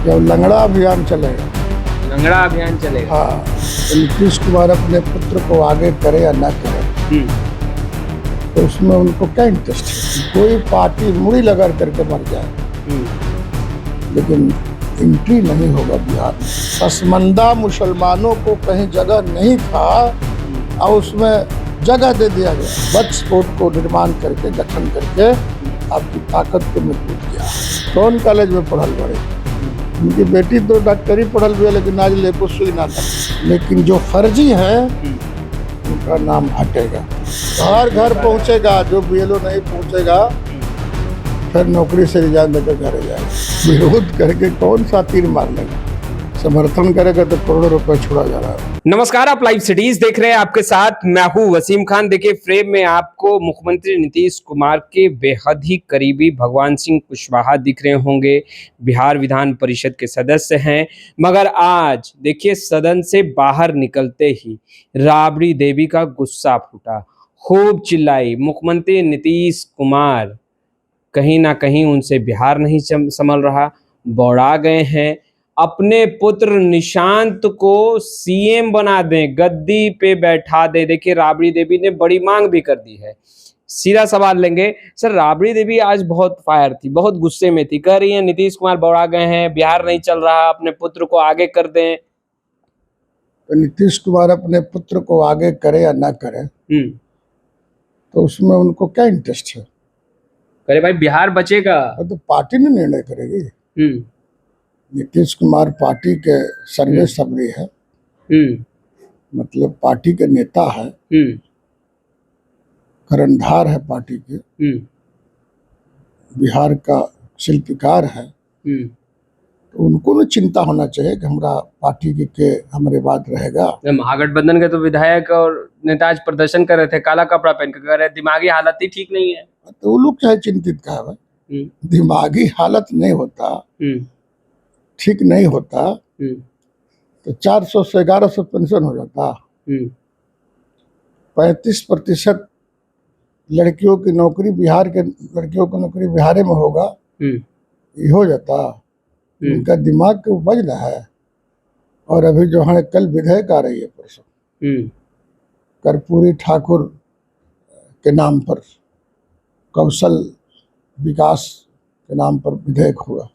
जब लंगड़ा अभियान चलेगा, लंगड़ा अभियान चलेगा। हाँ, तो नीतीश कुमार अपने पुत्र को आगे करे या ना करे, तो उसमें उनको क्या इंटरेस्ट है? कोई पार्टी मुड़ी लगा करके मर जाए, लेकिन एंट्री नहीं होगा बिहार में। पसमानदा मुसलमानों को कहीं जगह नहीं था और उसमें जगह दे दिया गया। वक्फ बोर्ड को निर्माण करके, गठन करके आपकी ताकत को मजबूत किया। कौन कॉलेज में पढ़ल बड़े? उनकी बेटी तो डॉक्टरी पढ़ल भी है, लेकिन आज लेको सुई ना था। लेकिन जो फर्जी है उनका नाम हटेगा, हर घर पहुंचेगा। जो बीएलओ नहीं पहुंचेगा फिर नौकरी से रिजाइन देकर घर जाएगा। विरोध करके कौन सा तीर मार लेगा? समर्थन करेगा तो करोड़ों रुपए छुड़ा जा रहा है। नमस्कार, आप लाइव सिटीज देख रहे हैं। आपके साथ मैं हूं वसीम खान। देखिए, फ्रेम में आपको मुख्यमंत्री नीतीश कुमार के बेहद ही करीबी भगवान सिंह कुशवाहा दिख रहे होंगे। बिहार विधान परिषद के सदस्य हैं, मगर आज देखिए सदन से बाहर निकलते ही राबड़ी देवी का गुस्सा फूटा, खूब चिल्लाई। मुख्यमंत्री नीतीश कुमार कहीं ना कहीं उनसे बिहार नहीं संभल रहा, बौड़ा गए हैं। अपने पुत्र निशांत को सीएम बना दें, गद्दी पे बैठा दे। देखिए, राबड़ी देवी ने बड़ी मांग भी कर दी है। सीधा सवाल लेंगे सर। राबड़ी देवी आज बहुत फायर थी, बहुत गुस्से में थी, कह रही हैं नीतीश कुमार बौड़ा गए हैं, बिहार नहीं चल रहा, अपने पुत्र को आगे कर दें। तो नीतीश कुमार अपने पुत्र को आगे करे या ना करे, तो उसमें उनको क्या इंटरेस्ट है? करे भाई, बिहार बचेगा तो पार्टी ने निर्णय करेगी। नीतीश कुमार पार्टी के सर्वे सबरी है, मतलब पार्टी के नेता है, कर्णधार है पार्टी के, बिहार का शिल्पकार है। तो उनको न चिंता होना चाहिए कि हमारा पार्टी के हमारे बाद रहेगा। महागठबंधन के तो विधायक और नेता आज प्रदर्शन कर रहे थे, काला कपड़ा पहन कर, कह रहे दिमागी हालत ही ठीक नहीं है। तो वो लोग चाहे चिंतित का है, दिमागी हालत नहीं होता, ठीक नहीं होता तो 400 से 1100 पेंशन हो जाता। 35% लड़कियों की नौकरी, बिहार के लड़कियों की नौकरी बिहार में होगा, ये हो जाता। उनका दिमाग के उपज ना है। और अभी जो है कल विधेयक आ रही है, परसों कर्पूरी ठाकुर के नाम पर, कौशल विकास के नाम पर विधेयक होगा।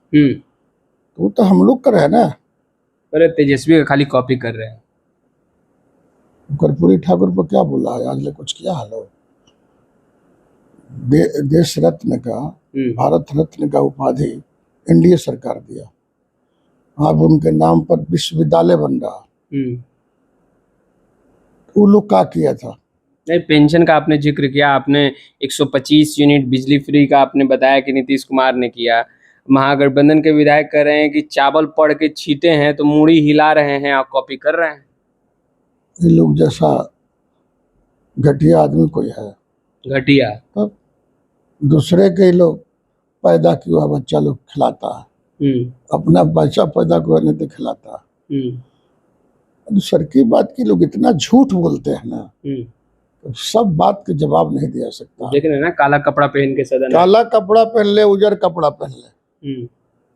तो वो तो हम लोग कर रहे हैं ना। अरे तेजस्वी का खाली कॉपी कर रहे हैं। कर्पूरी ठाकुर पर क्या बोला है? आज ले कुछ किया है लोग? देश रत्न का, भारत रत्न का उपाधि एनडीए सरकार दिया। अब उनके नाम पर विश्वविद्यालय बन रहा। वो लोग क्या किया था? नहीं, पेंशन का आपने जिक्र किया, आपने 125 यूनिट बिजली फ्री का आपने बताया कि नीतीश कुमार ने किया। महागठबंधन के विधायक कह रहे हैं कि चावल पड़ के छींटे हैं तो मूड़ी हिला रहे हैं, आप कॉपी कर रहे हैं। ये लोग जैसा घटिया आदमी कोई है? घटिया तब दूसरे के लोग पैदा किया बच्चा लोग खिलाता है, अपना बच्चा पैदा किया नहीं तो खिलाता है। दूसर की बात की लोग इतना झूठ बोलते हैं ना, तो सब बात के जवाब नहीं दिया सकता। देख रहे हैं ना, काला कपड़ा पहन के सदन, काला कपड़ा पहन ले, उजर कपड़ा पहन ले,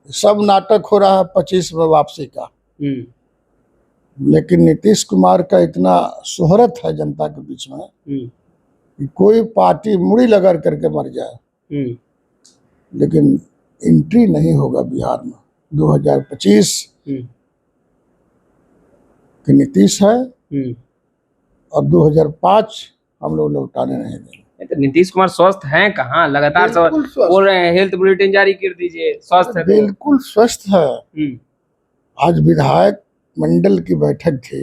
सब नाटक हो रहा है 25 में वापसी का। लेकिन नीतीश कुमार का इतना शोहरत है जनता के बीच में कि कोई पार्टी मुड़ी लगा करके मर जाए, लेकिन एंट्री नहीं होगा बिहार में। 2025 के नीतीश है और 2005 हम लोग लौटाने नहीं देंगे। तो नीतीश कुमार स्वस्थ हैं कहाँ? लगातार बोल रहे हैं हेल्थ बुलेटिन जारी कर दीजिए, स्वस्थ है। बिल्कुल स्वस्थ है। आज विधायक मंडल की बैठक थी,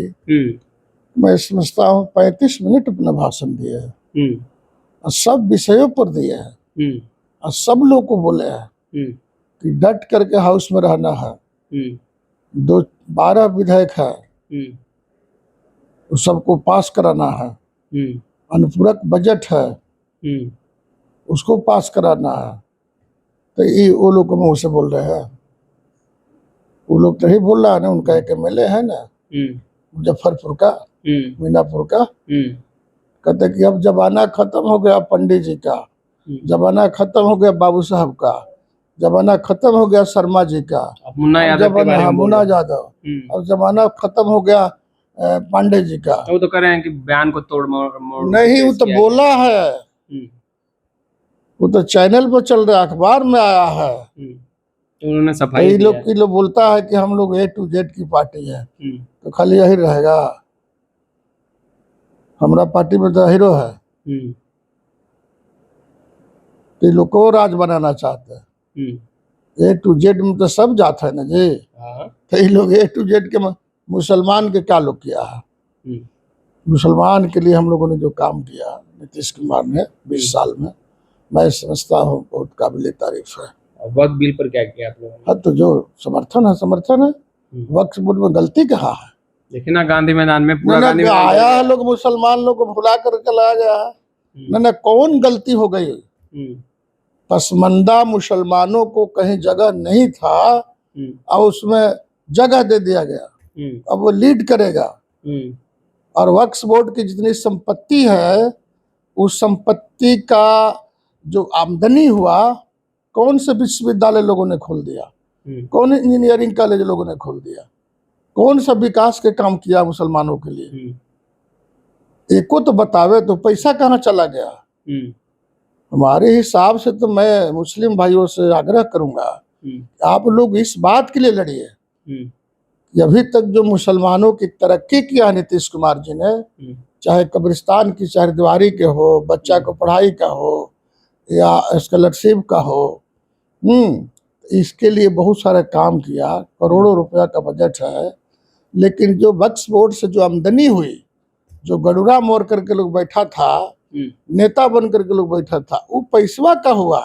मैं समझता हूँ 35 मिनट अपना भाषण दिए है और सब विषयों पर दिए हैं और सब लोग को बोले हैं कि डट करके हाउस में रहना है। 12 विधेयक है, उस सबको पास कराना है। अनुपूरक बजट है, उसको पास कराना है। तो ये वो लोग मुँह से बोल रहे हैं? वो लोग तो ही बोल रहा है ना, उनका एक एमएलए है ना मुजफ्फरपुर का, मीनापुर का, कहते कि अब जमाना खत्म हो गया पंडित जी का, जमाना खत्म हो गया बाबू साहब का, जमाना खत्म हो गया शर्मा जी का, अब मुन्ना अब यादव के जमाना बारे में बोल मुन्ना रहे हैं। यादव, अब जमाना खत्म हो गया पांडे जी का। वो तो कह रहे हैं कि बयान को तोड़ मोड़ नहीं, वो पेश तो किया बोला है, गया। वो तो चैनल पर चल रहा है, अखबार में आया है। तो उन्होंने सफाई कई दिया लोग की लोग बोलता है कि हम लोग A to Z की पार्टी है, है। तो खाली यही रहेगा। हमारा पार्टी में तो हीरो है, तो ये लोग को राज बनाना चाहते हैं। A to Z में तो सब जात है ना जी, तो ये लोग A to Z के मुसलमान के क्या लोग किया है। मुसलमान के लिए हम लोगों ने जो काम किया नीतीश कुमार ने 20 साल में, मैं समझता हूँ बहुत काबिल तारीफ है। वक्फ बिल पर क्या किया आप लोगों ने? हाँ, तो जो समर्थन है। वक्फ बोर्ड में गलती कहाँ है? देखिए ना, गांधी मैदान में पूरा ना गांधी मैदान आया है लोग, मुसलमान लोग को भुला कर चला गया है। ना कौन गलती हो गई? पसमंदा मुसलमानों को कहीं जगह नहीं था और उसमें जगह दे दिया गया, अब वो लीड करेगा। और वक्फ बोर्ड की जितनी संपत्ति है, उस संपत्ति का जो आमदनी हुआ, कौन से विश्वविद्यालय लोगों ने खोल दिया, कौन इंजीनियरिंग कॉलेज लोगों ने खोल दिया, कौन सा विकास के काम किया मुसलमानों के लिए? एको तो बतावे, तो पैसा कहाँ चला गया? हमारे हिसाब से तो मैं मुस्लिम भाइयों से आग्रह करूंगा, आप लोग इस बात के लिए लड़िए कि अभी तक जो मुसलमानों की तरक्की किया नीतीश कुमार जी ने, चाहे कब्रिस्तान की चारदीवारी के हो, बच्चा को पढ़ाई का हो या स्कॉलरशिप का हो, इसके लिए बहुत सारा काम किया, करोड़ों रुपया का बजट है। लेकिन जो वक्फ बोर्ड से जो आमदनी हुई, जो गडुरा मोड़ करके लोग बैठा था, नेता बन करके लोग बैठा था, वो पैसवा का हुआ?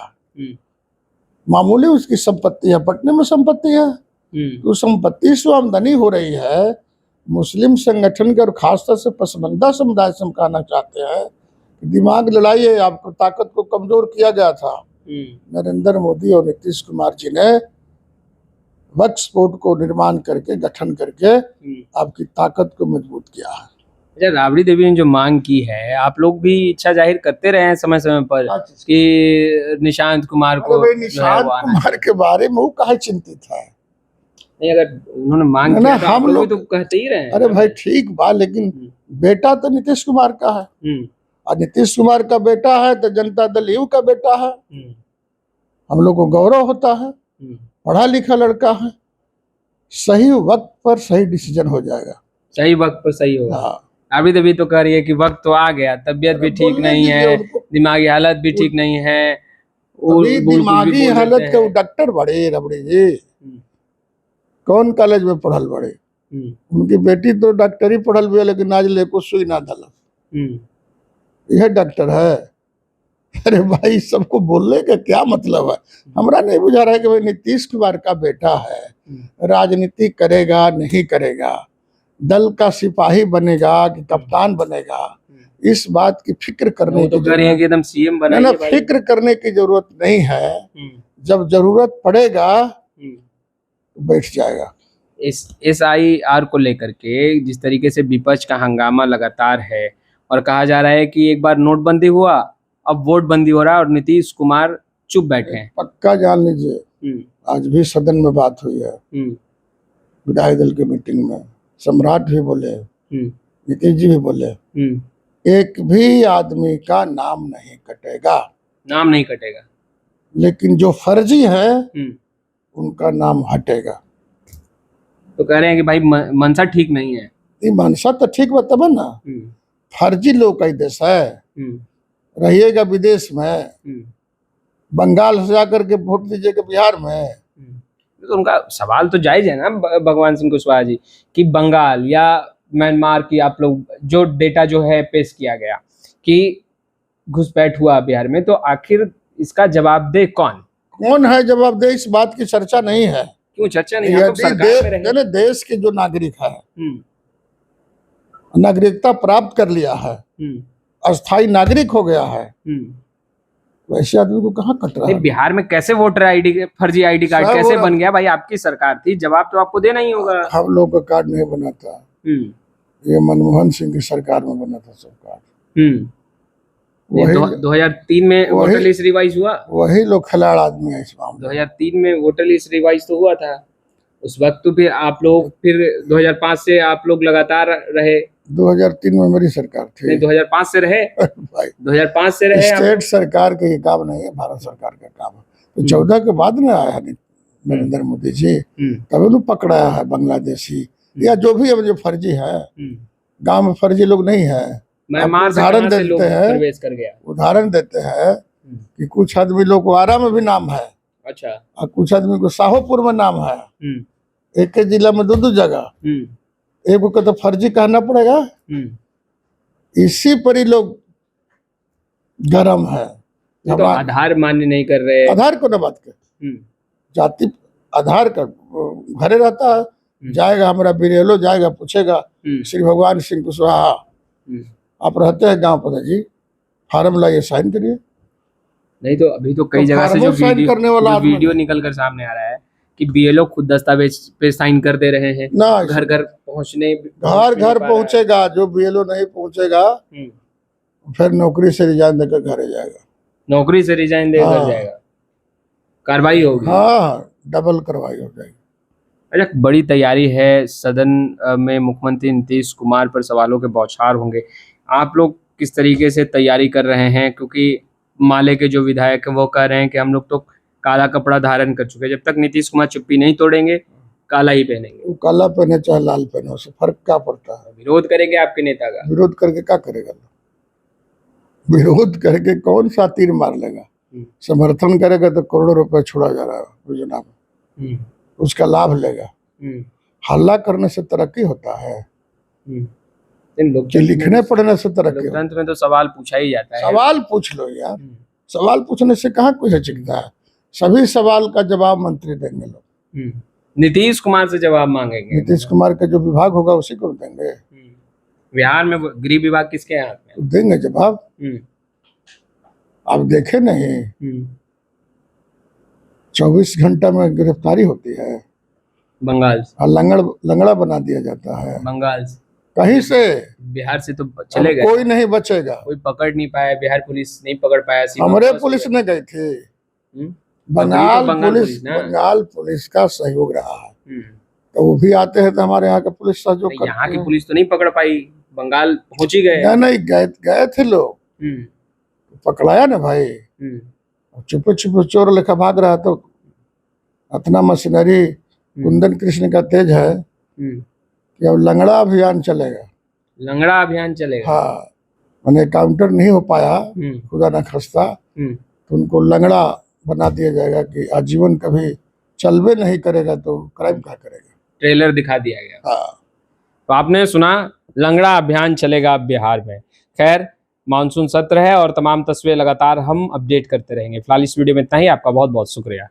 मामूली उसकी संपत्ति है, पटने में संपत्ति है, तो संपत्ति से आमदनी हो रही है। मुस्लिम संगठन के और खासतौर से पसमंदा समुदाय से हम कहना चाहते हैं कि दिमाग लड़ाइए, आपको ताकत को कमजोर किया गया था। नरेंद्र मोदी और नीतीश कुमार जी ने वक्फ बोर्ड को निर्माण करके, गठन करके आपकी ताकत को मजबूत किया है। अच्छा, राबड़ी देवी ने जो मांग की है, आप लोग भी इच्छा जाहिर करते रहे हैं समय समय पर कि निशांत कुमार को, निशांत कुमार के बारे में वो काहे चिंतित है? नहीं, अगर उन्होंने मांग किया तो आप लोग तो कहते ही रहे। अरे भाई ठीक बा, लेकिन बेटा तो नीतीश कुमार का है, और नीतीश कुमार का बेटा है तो जनता दल यू का बेटा है। हम लोग को गौरव होता है, पढ़ा लिखा लड़का है, सही वक्त पर सही डिसीजन हो जाएगा, सही वक्त पर सही होगा। हाँ। अभी तभी तो कह रही है कि वक्त तो आ गया, तबीयत भी ठीक नहीं है, दिमागी हालत भी ठीक नहीं है। दिमागी हालत के डॉक्टर बड़े रबड़ी जी, कौन कॉलेज में पढ़ल बड़े? उनकी बेटी तो डॉक्टरी पढ़ल भी है, लेकिन आज लेको सुई ना दल, यह डॉक्टर है। अरे भाई, सबको बोलने का क्या मतलब है? हमरा नहीं बुझा रहा है कि भाई नीतीश कुमार का बेटा है, राजनीति करेगा नहीं करेगा, दल का सिपाही बनेगा कि कप्तान बनेगा, इस बात की फिक्र करने की जरूरत, एकदम सीएम बनाइए, फिक्र करने की जरूरत नहीं है। जब जरूरत पड़ेगा तो बैठ जाएगा। इस SIR को लेकर के जिस तरीके से विपक्ष का हंगामा लगातार है, और कहा जा रहा है कि एक बार नोटबंदी हुआ, अब वोट बंदी हो रहा है और नीतीश कुमार चुप बैठे हैं। पक्का जान लीजिए, आज भी सदन में बात हुई है, विधायक दल की मीटिंग में सम्राट भी बोले, नीतीश जी भी बोले, एक भी आदमी का नाम नहीं कटेगा, नाम नहीं कटेगा, लेकिन जो फर्जी है उनका नाम हटेगा। तो कह रहे हैं कि भाई मनसा ठीक नहीं है। नहीं, मनसा तो ठीक बताब ना, फर्जी लोग का देश है, रहिएगा विदेश में, बंगाल से जाकर के वोट दीजिएगा बिहार में। तो उनका सवाल तो जायज है ना भगवान सिंह कुशवाहा जी, कि बंगाल या म्यांमार की आप लोग जो डेटा जो है पेश किया गया कि घुसपैठ हुआ बिहार में, तो आखिर इसका जवाबदेह कौन है? जवाबदेह इस बात की चर्चा नहीं है। क्यों चर्चा नहीं है? तो सरकार में देश के जो नागरिक है, नागरिकता प्राप्त कर लिया है, अस्थायी नागरिक हो गया है, वैसे आदमी को कहाँ कट रहा है? बिहार में कैसे वोटर आईडी, फर्जी आईडी कार्ड कैसे बन गया? भाई आपकी सरकार थी, जवाब तो आपको देना ही होगा। हम लोग का कार्ड नहीं बना था, ये मनमोहन सिंह की सरकार में बना था सब कार्ड। वही 2003 में वोटर वही- लिस्ट रिवाइज हुआ। वही लोग खिलाड़ आदमी है इस मामले में। 2003 में वोटर लिस्ट रिवाइज तो हुआ था उस वक्त, तो फिर आप लोग फिर 2005 से आप लोग लगातार रहे। 2003 में मेरी सरकार थी। नहीं 2005 से रहे, भाई 2005 से रहे आप। स्टेट सरकार का ये काम नहीं है, भारत सरकार का काम है। तो 14 के बाद में आया नरेंद्र मोदी जी, तब उन्होंने पकड़ाया है बांग्लादेशी या जो भी अब जो फर्जी है। गांव में फर्जी लोग नहीं है। म्यांमार से उदाहरण कहां से लोग देते हैं, प्रवेश कर गया। उदाहरण देते हैं कि कुछ आदमी लोग को आरा में भी नाम है अच्छा। और कुछ आदमी को शाहोपुर में नाम है। एक के जिला में दो जगह, एक को तो फर्जी कहना पड़ेगा। इसी पर ही लोग गरम है। तो आधार मान्य नहीं कर रहे। आधार को ना बात कर, जाति आधार का घरे रहता है, जाएगा हमारा बिरेलो जाएगा पूछेगा श्री भगवान सिंह कुशवाहा आप रहते हैं गांव पर जी, फार्म लाइए साइन करिए। नहीं तो अभी तो कई तो जगह से फार्मर साइन करने वाला आदमी वीडियो निकल कर सामने आ रहा है कि बीएलओ खुद दस्तावेज पे साइन कर दे रहे हैं। ना घर घर पहुंचने घर घर पहुंचेगा, जो बीएलओ नहीं पहुंचेगा फिर नौकरी से रिजाइन देकर घरे जाएगा। नौकरी से रिजाइन देकर जाएगा, कार्रवाई होगी। हाँ, डबल कार्रवाई हो जाएगी। अच्छा, बड़ी तैयारी है सदन में, मुख्यमंत्री नीतीश कुमार पर सवालों के बौछार होंगे। आप लोग किस तरीके से तैयारी कर रहे हैं? क्योंकि माले के जो विधायक हैं वो कह रहे हैं कि हम लोग तो काला कपड़ा धारण कर चुके हैं, जब तक नीतीश कुमार चुप्पी नहीं तोड़ेंगे काला ही पहनेंगे। वो काला पहने चाहे लाल पहने, उससे फर्क क्या पड़ता है? विरोध करेंगे आपके नेता का? विरोध करके क्या करेगा? विरोध करके कौन सा तीर मार लेगा? समर्थन करेगा तो करोड़ों रुपए छोड़ा जा रहा है योजना में, उसका लाभ लेगा। हल्ला करने से तरक्की होता है, लिखने पढ़ने से तरक्की। लोकतंत्र में तो सवाल पूछा ही जाता है। सवाल पूछ लो यार, सवाल पूछने से कहाँ कुछ चिकता है। सभी सवाल का जवाब मंत्री देंगे लोग। नीतीश कुमार से जवाब मांगेंगे। नीतीश कुमार का जो विभाग होगा उसी को देंगे। बिहार में गृह विभाग किसके हाथ में? तो देंगे जवाब। आप देखे नहीं 24 घंटा में गिरफ्तारी होती है बंगाल से, और लंगड़ा बना दिया जाता है बंगाल से। कहीं से। बिहार से तो चले गए, कोई नहीं बचेगा, कोई पकड़ नहीं पाया, बिहार पुलिस नहीं पकड़ पाया। हमारे पुलिस ने गई थी, बंगाल पुलिस का सहयोग रहा है, तो वो भी आते हैं तो हमारे यहाँ का पुलिस सहयोग करते हैं। यहाँ की पुलिस तो नहीं पकड़ पाई, बंगाल पहुंच ही गए। नहीं गए थे लोग, पकड़ाया ना भाई। चुपे चुपे चोर लेखा भाग रहा, तो इतना मशीनरी कुंदन कृष्ण का तेज है कि अब लंगड़ा अभियान चलेगा। लंगड़ा अभियान चलेगा? हाँ, मैंने काउंटर नहीं हो पाया खुदा ना खस्ता, तो उनको लंगड़ा बना दिया जाएगा कि आजीवन कभी चलबे नहीं करेगा तो क्राइम क्या करेगा। ट्रेलर दिखा दिया गया। हाँ, तो आपने सुना, लंगड़ा अभियान चलेगा बिहार में। खैर, मानसून सत्र है और तमाम तस्वीरें लगातार हम अपडेट करते रहेंगे। फिलहाल इस वीडियो में इतना ही। आपका बहुत बहुत शुक्रिया।